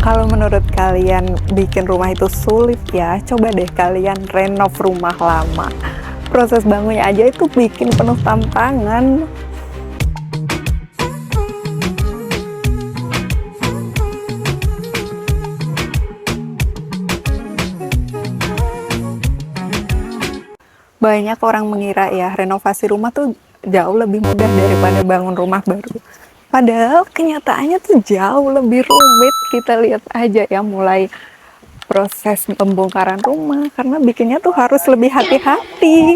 Kalau menurut kalian bikin rumah itu sulit ya, coba deh kalian renov rumah lama. Proses bangunnya aja itu bikin penuh tantangan. Banyak orang mengira ya renovasi rumah tuh jauh lebih mudah daripada bangun rumah baru. Padahal kenyataannya tuh jauh lebih rumit. Kita lihat aja ya, mulai proses pembongkaran rumah, karena bikinnya tuh harus lebih hati-hati.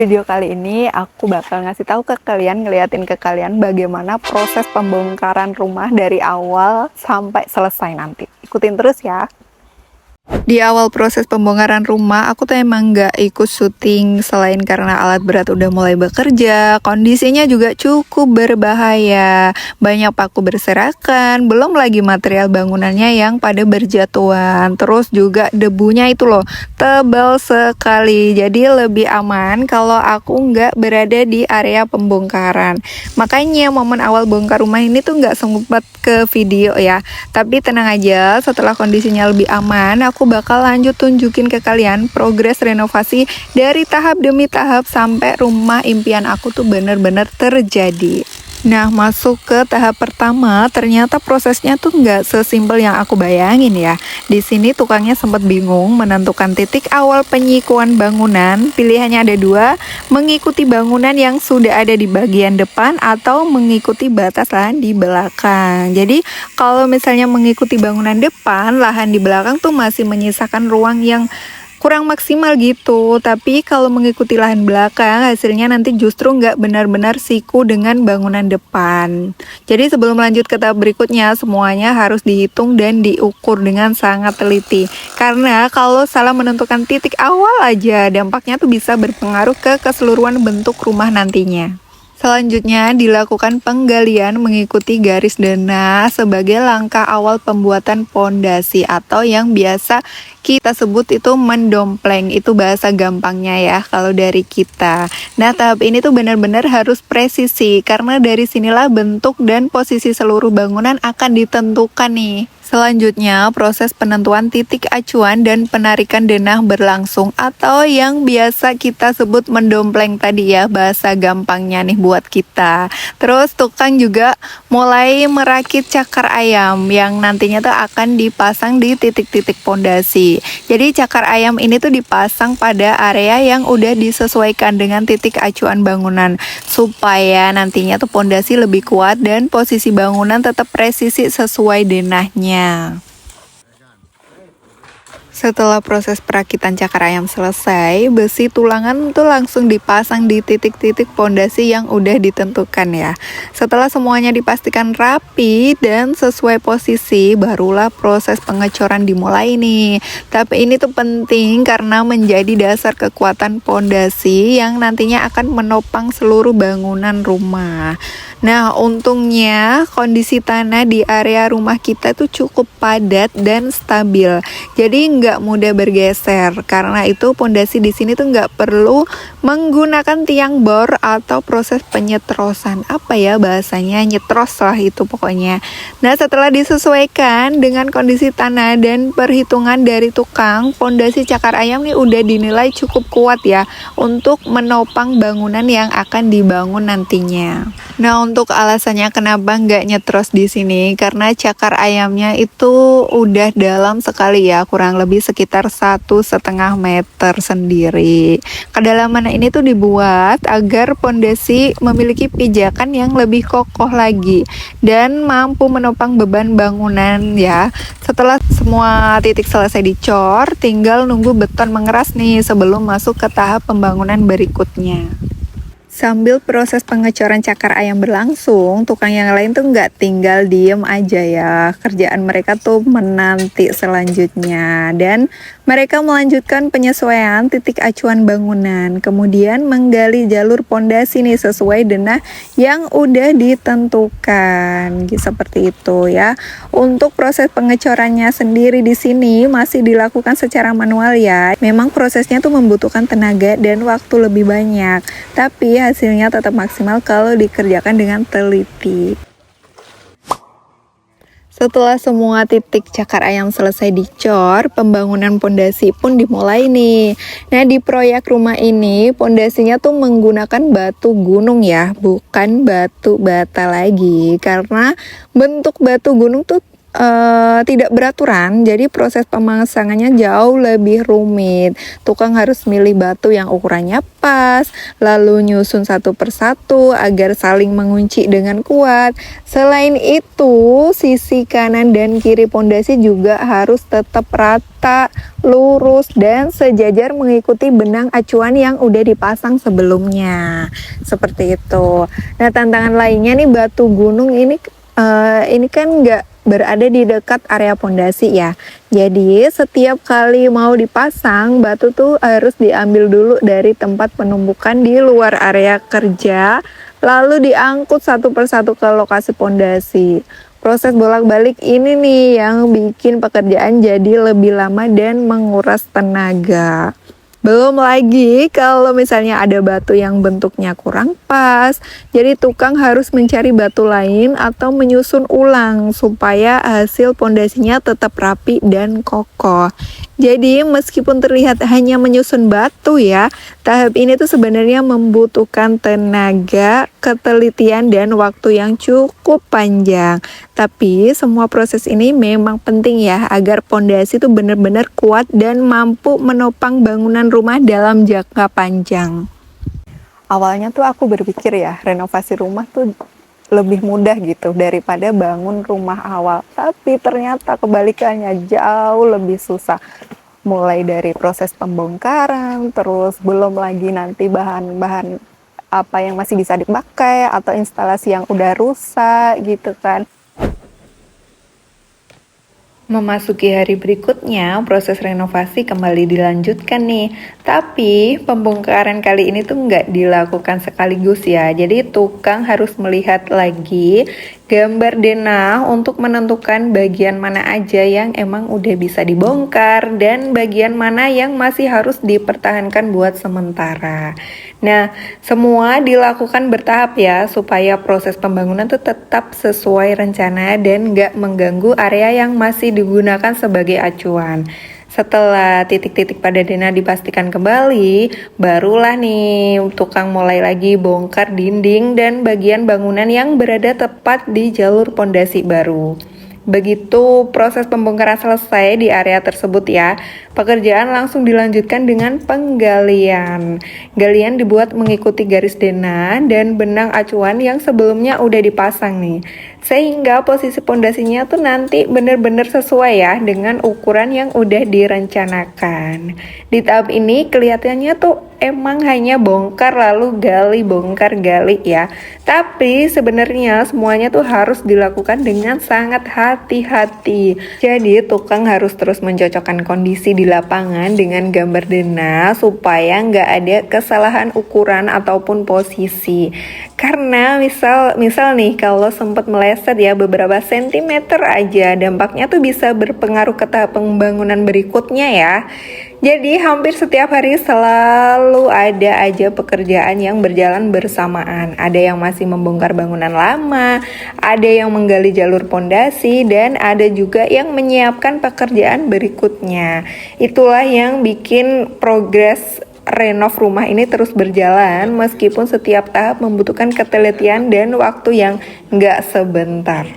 Video kali ini aku bakal ngasih tahu ke kalian, ngeliatin ke kalian bagaimana proses pembongkaran rumah dari awal sampai selesai nanti. Ikutin terus ya. Di awal proses pembongkaran rumah, aku tuh emang nggak ikut syuting selain karena alat berat udah mulai bekerja, kondisinya juga cukup berbahaya, banyak paku berserakan, belum lagi material bangunannya yang pada berjatuhan, terus juga debunya itu loh, tebal sekali, jadi lebih aman kalau aku nggak berada di area pembongkaran. Makanya momen awal bongkar rumah ini tuh nggak sempat ke video ya, tapi tenang aja, setelah kondisinya lebih aman, aku bakal lanjut tunjukin ke kalian progres renovasi dari tahap demi tahap sampai rumah impian aku tuh bener-bener terjadi. Nah, masuk ke tahap pertama, ternyata prosesnya tuh nggak sesimpel yang aku bayangin ya. Di sini tukangnya sempat bingung menentukan titik awal penyikuan bangunan. Pilihannya ada dua, mengikuti bangunan yang sudah ada di bagian depan atau mengikuti batas lahan di belakang. Jadi, kalau misalnya mengikuti bangunan depan, lahan di belakang tuh masih menyisakan ruang yang kurang maksimal gitu, tapi kalau mengikuti lahan belakang hasilnya nanti justru nggak benar-benar siku dengan bangunan depan. Jadi sebelum lanjut ke tahap berikutnya, semuanya harus dihitung dan diukur dengan sangat teliti, karena kalau salah menentukan titik awal aja dampaknya tuh bisa berpengaruh ke keseluruhan bentuk rumah nantinya. Selanjutnya dilakukan penggalian mengikuti garis denah sebagai langkah awal pembuatan pondasi atau yang biasa kita sebut itu mendompleng, itu bahasa gampangnya ya kalau dari kita. Nah, tahap ini tuh benar-benar harus presisi karena dari sinilah bentuk dan posisi seluruh bangunan akan ditentukan nih. Selanjutnya, proses penentuan titik acuan dan penarikan denah berlangsung atau yang biasa kita sebut mendompleng tadi ya, bahasa gampangnya nih buat kita. Terus tukang juga mulai merakit cakar ayam yang nantinya tuh akan dipasang di titik-titik pondasi. Jadi cakar ayam ini tuh dipasang pada area yang udah disesuaikan dengan titik acuan bangunan supaya nantinya tuh pondasi lebih kuat dan posisi bangunan tetap presisi sesuai denahnya. Setelah proses perakitan cakar ayam selesai, besi tulangan tuh langsung dipasang di titik-titik pondasi yang udah ditentukan ya. Setelah semuanya dipastikan rapi dan sesuai posisi, barulah proses pengecoran dimulai nih. Tapi ini tuh penting karena menjadi dasar kekuatan pondasi yang nantinya akan menopang seluruh bangunan rumah. Nah, untungnya kondisi tanah di area rumah kita tuh cukup padat dan stabil. Jadi nggak mudah bergeser. Karena itu pondasi di sini tuh nggak perlu menggunakan tiang bor atau proses penyetrosan. Apa ya bahasanya? Nyetros lah itu pokoknya. Nah, setelah disesuaikan dengan kondisi tanah dan perhitungan dari tukang, pondasi cakar ayam nih udah dinilai cukup kuat ya untuk menopang bangunan yang akan dibangun nantinya. Nah, untuk alasannya kenapa nggak nyetros di sini, karena cakar ayamnya itu udah dalam sekali ya, kurang lebih sekitar 1,5 meter sendiri. Kedalaman ini tuh dibuat agar pondasi memiliki pijakan yang lebih kokoh lagi dan mampu menopang beban bangunan ya. Setelah semua titik selesai dicor, tinggal nunggu beton mengeras nih sebelum masuk ke tahap pembangunan berikutnya. Sambil proses pengecoran cakar ayam berlangsung, tukang yang lain tuh nggak tinggal diem aja ya. Kerjaan mereka tuh menanti selanjutnya. Dan mereka melanjutkan penyesuaian titik acuan bangunan. Kemudian menggali jalur pondasi nih sesuai denah yang udah ditentukan. Seperti itu ya. Untuk proses pengecorannya sendiri di sini masih dilakukan secara manual ya. Memang prosesnya tuh membutuhkan tenaga dan waktu lebih banyak. Tapi hasilnya tetap maksimal kalau dikerjakan dengan teliti. Setelah semua titik cakar ayam selesai dicor, pembangunan pondasi pun dimulai nih. Nah, di proyek rumah ini, pondasinya tuh menggunakan batu gunung ya, bukan batu bata lagi. Karena bentuk batu gunung tuh tidak beraturan, jadi proses pemasangannya jauh lebih rumit. Tukang harus milih batu yang ukurannya pas, lalu nyusun satu persatu agar saling mengunci dengan kuat. Selain itu, sisi kanan dan kiri pondasi juga harus tetap rata, lurus, dan sejajar mengikuti benang acuan yang udah dipasang sebelumnya. Seperti itu. Nah, tantangan lainnya nih, batu gunung ini kan nggak berada di dekat area pondasi ya. Jadi setiap kali mau dipasang, batu tuh harus diambil dulu dari tempat penumpukan di luar area kerja, lalu diangkut satu persatu ke lokasi pondasi. Proses bolak-balik ini nih yang bikin pekerjaan jadi lebih lama dan menguras tenaga. Belum lagi kalau misalnya ada batu yang bentuknya kurang pas, jadi tukang harus mencari batu lain atau menyusun ulang supaya hasil pondasinya tetap rapi dan kokoh. Jadi meskipun terlihat hanya menyusun batu ya, tahap ini tuh sebenarnya membutuhkan tenaga, ketelitian, dan waktu yang cukup panjang. Tapi semua proses ini memang penting ya agar pondasi tuh benar-benar kuat dan mampu menopang bangunan rumah dalam jangka panjang. Awalnya tuh aku berpikir ya, renovasi rumah tuh lebih mudah gitu daripada bangun rumah awal. Tapi ternyata kebalikannya jauh lebih susah. Mulai dari proses pembongkaran, terus belum lagi nanti bahan-bahan apa yang masih bisa dipakai atau instalasi yang udah rusak gitu kan. Memasuki hari berikutnya, proses renovasi kembali dilanjutkan nih. Tapi pembongkaran kali ini tuh nggak dilakukan sekaligus ya. Jadi tukang harus melihat lagi gambar denah untuk menentukan bagian mana aja yang emang udah bisa dibongkar dan bagian mana yang masih harus dipertahankan buat sementara. Nah, semua dilakukan bertahap ya supaya proses pembangunan tuh tetap sesuai rencana dan nggak mengganggu area yang masih digunakan sebagai acuan. Setelah titik-titik pada denah dipastikan kembali, barulah nih tukang mulai lagi bongkar dinding dan bagian bangunan yang berada tepat di jalur pondasi baru. Begitu proses pembongkaran selesai di area tersebut ya, pekerjaan langsung dilanjutkan dengan penggalian. Galian dibuat mengikuti garis denah dan benang acuan yang sebelumnya udah dipasang nih. Sehingga posisi pondasinya tuh nanti benar-benar sesuai ya dengan ukuran yang udah direncanakan. Di tahap ini kelihatannya tuh emang hanya bongkar lalu gali, bongkar gali ya. Tapi sebenarnya semuanya tuh harus dilakukan dengan sangat hati-hati. Jadi tukang harus terus mencocokkan kondisi di lapangan dengan gambar denah supaya nggak ada kesalahan ukuran ataupun posisi. Karena misal nih kalau sempat meleset ya beberapa sentimeter aja, dampaknya tuh bisa berpengaruh ke tahap pembangunan berikutnya ya. Jadi hampir setiap hari selalu ada aja pekerjaan yang berjalan bersamaan. Ada yang masih membongkar bangunan lama, ada yang menggali jalur pondasi, dan ada juga yang menyiapkan pekerjaan berikutnya. Itulah yang bikin progres renov rumah ini terus berjalan meskipun setiap tahap membutuhkan ketelitian dan waktu yang nggak sebentar.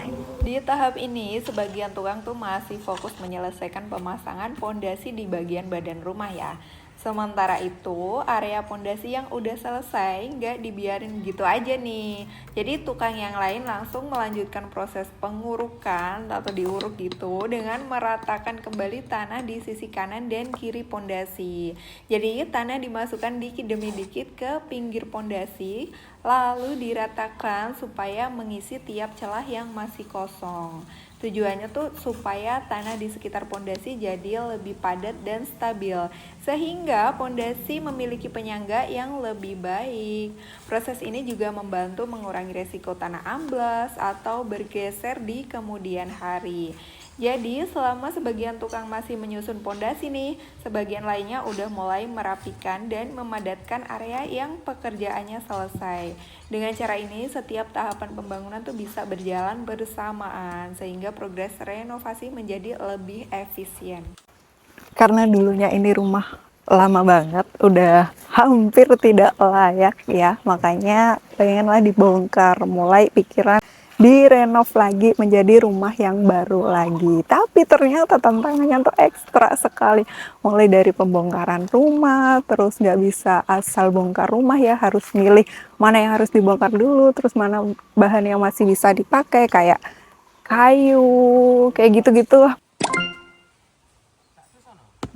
Di tahap ini, sebagian tukang tuh masih fokus menyelesaikan pemasangan pondasi di bagian badan rumah ya. Sementara itu, area pondasi yang udah selesai nggak dibiarin gitu aja nih. Jadi tukang yang lain langsung melanjutkan proses pengurukan atau diuruk gitu dengan meratakan kembali tanah di sisi kanan dan kiri pondasi. Jadi tanah dimasukkan dikit demi dikit ke pinggir pondasi, lalu diratakan supaya mengisi tiap celah yang masih kosong. Tujuannya tuh supaya tanah di sekitar pondasi jadi lebih padat dan stabil, sehingga pondasi memiliki penyangga yang lebih baik. Proses ini juga membantu mengurangi resiko tanah amblas atau bergeser di kemudian hari. Jadi selama sebagian tukang masih menyusun pondasi nih, sebagian lainnya udah mulai merapikan dan memadatkan area yang pekerjaannya selesai. Dengan cara ini setiap tahapan pembangunan tuh bisa berjalan bersamaan sehingga progres renovasi menjadi lebih efisien. Karena dulunya ini rumah lama banget, udah hampir tidak layak ya, makanya pengenlah dibongkar, mulai pikiran direnov lagi menjadi rumah yang baru lagi. Tapi ternyata tantangannya tuh ekstra sekali, mulai dari pembongkaran rumah, terus nggak bisa asal bongkar rumah ya, harus milih mana yang harus dibongkar dulu, terus mana bahan yang masih bisa dipakai kayak kayu, kayak gitu-gitu.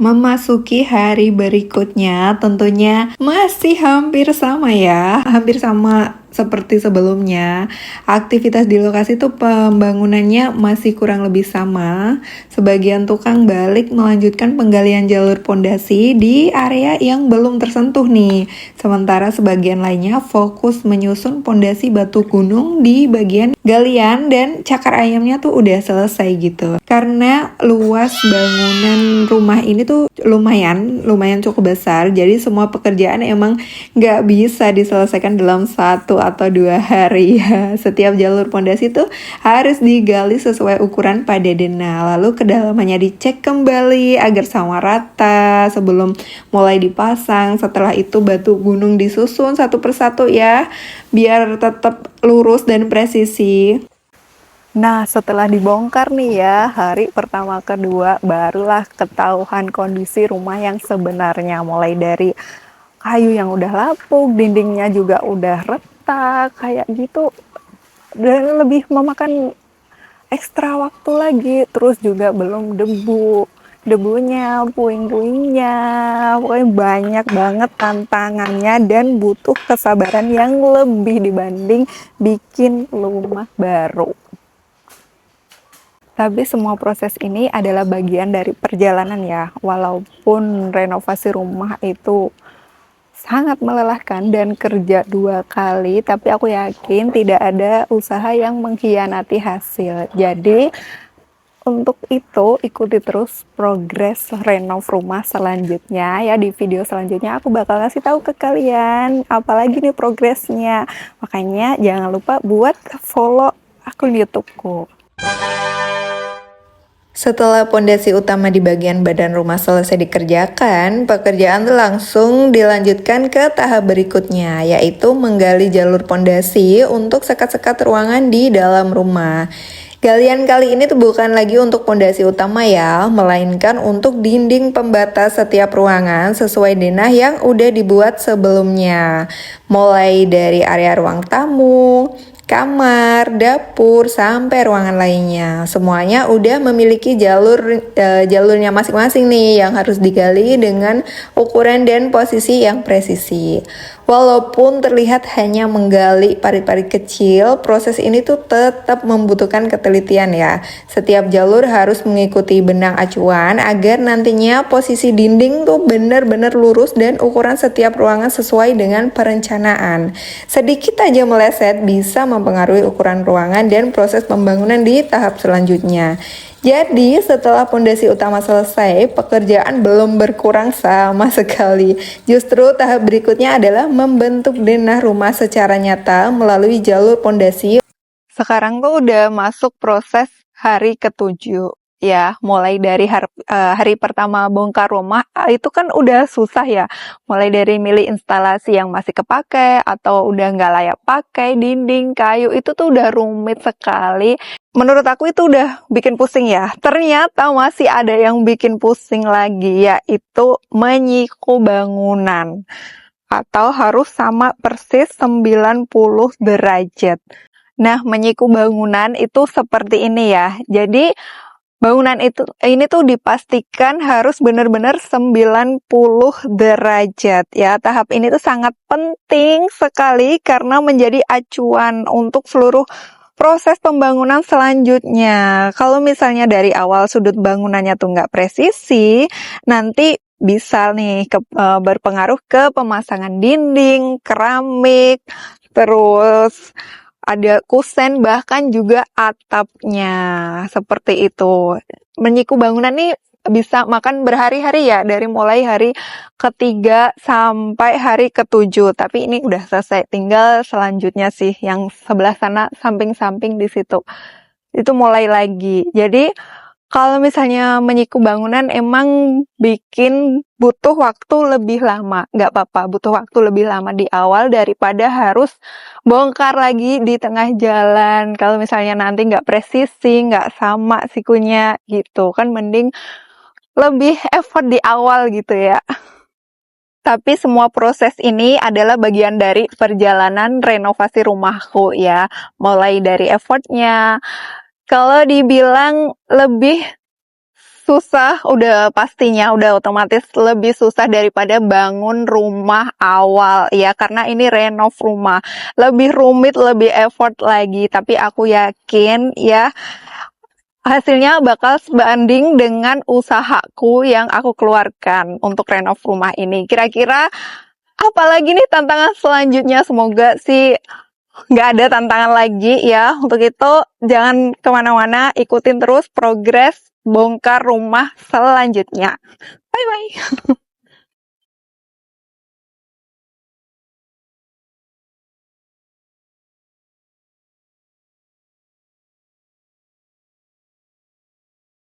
Memasuki hari berikutnya tentunya masih hampir sama ya, hampir sama seperti sebelumnya. Aktivitas di lokasi itu pembangunannya masih kurang lebih sama. Sebagian tukang balik melanjutkan penggalian jalur pondasi di area yang belum tersentuh nih. Sementara sebagian lainnya fokus menyusun pondasi batu gunung di bagian galian dan cakar ayamnya tuh udah selesai gitu. Karena luas bangunan rumah ini tuh lumayan cukup besar, jadi semua pekerjaan emang nggak bisa diselesaikan dalam 1 atau 2 hari ya. Setiap jalur pondasi tuh harus digali sesuai ukuran pada denah, lalu kedalamannya dicek kembali agar sama rata sebelum mulai dipasang. Setelah itu batu gunung disusun satu persatu ya, biar tetap lurus dan presisi. Nah, setelah dibongkar nih ya, hari pertama kedua barulah ketahuan kondisi rumah yang sebenarnya. Mulai dari kayu yang udah lapuk, dindingnya juga udah retak, kayak gitu. Dan lebih memakan ekstra waktu lagi. Terus juga belum debunya, puing-puingnya. Pokoknya banyak banget tantangannya dan butuh kesabaran yang lebih dibanding bikin rumah baru. Tapi semua proses ini adalah bagian dari perjalanan ya. Walaupun renovasi rumah itu sangat melelahkan dan kerja 2 kali, tapi aku yakin tidak ada usaha yang mengkhianati hasil. Jadi untuk itu ikuti terus progres renov rumah selanjutnya ya. Di video selanjutnya aku bakal kasih tahu ke kalian apalagi nih progresnya. Makanya jangan lupa buat follow akun YouTubeku. Setelah pondasi utama di bagian badan rumah selesai dikerjakan, pekerjaan langsung dilanjutkan ke tahap berikutnya, yaitu menggali jalur pondasi untuk sekat-sekat ruangan di dalam rumah. Galian kali ini tuh bukan lagi untuk pondasi utama ya, melainkan untuk dinding pembatas setiap ruangan sesuai denah yang udah dibuat sebelumnya. Mulai dari area ruang tamu, kamar, dapur, sampai ruangan lainnya. Semuanya udah memiliki jalurnya masing-masing nih yang harus digali dengan ukuran dan posisi yang presisi. Walaupun terlihat hanya menggali parit-parit kecil, proses ini tuh tetap membutuhkan ketelitian ya. Setiap jalur harus mengikuti benang acuan agar nantinya posisi dinding tuh benar-benar lurus dan ukuran setiap ruangan sesuai dengan perencanaan. Sedikit aja meleset bisa mempengaruhi ukuran ruangan dan proses pembangunan di tahap selanjutnya. Jadi setelah pondasi utama selesai, pekerjaan belum berkurang sama sekali. Justru tahap berikutnya adalah membentuk denah rumah secara nyata melalui jalur pondasi. Sekarang tuh udah masuk proses hari ke-7. Ya, mulai dari hari pertama bongkar rumah, itu kan udah susah ya. Mulai dari milih instalasi yang masih kepakai atau udah nggak layak pakai, dinding, kayu, itu tuh udah rumit sekali. Menurut aku itu udah bikin pusing ya. Ternyata masih ada yang bikin pusing lagi, yaitu menyiku bangunan. Atau harus sama persis 90 derajat. Nah, menyiku bangunan itu seperti ini ya. Jadi, bangunan ini tuh dipastikan harus benar-benar 90 derajat ya. Tahap ini tuh sangat penting sekali karena menjadi acuan untuk seluruh proses pembangunan selanjutnya. Kalau misalnya dari awal sudut bangunannya tuh nggak presisi, nanti bisa nih berpengaruh ke pemasangan dinding, keramik, terus ada kusen, bahkan juga atapnya. Seperti itu. Menyiku bangunan nih bisa makan berhari-hari ya, dari mulai hari ketiga sampai hari ketujuh. Tapi ini udah selesai, tinggal selanjutnya sih yang sebelah sana samping-samping di situ. Itu mulai lagi. Jadi kalau misalnya menyiku bangunan emang bikin butuh waktu lebih lama. Nggak apa-apa, butuh waktu lebih lama di awal daripada harus bongkar lagi di tengah jalan. Kalau misalnya nanti nggak presisi, nggak sama sikunya gitu. Kan mending lebih effort di awal gitu ya. Tapi semua proses ini adalah bagian dari perjalanan renovasi rumahku ya. Mulai dari effortnya. Kalau dibilang lebih susah, udah pastinya, udah otomatis lebih susah daripada bangun rumah awal ya, karena ini renov rumah. Lebih rumit, lebih effort lagi, tapi aku yakin ya hasilnya bakal sebanding dengan usahaku yang aku keluarkan untuk renov rumah ini. Kira-kira apalagi nih tantangan selanjutnya? Semoga sih nggak ada tantangan lagi ya. Untuk itu jangan kemana-mana, ikutin terus progres bongkar rumah selanjutnya. Bye bye.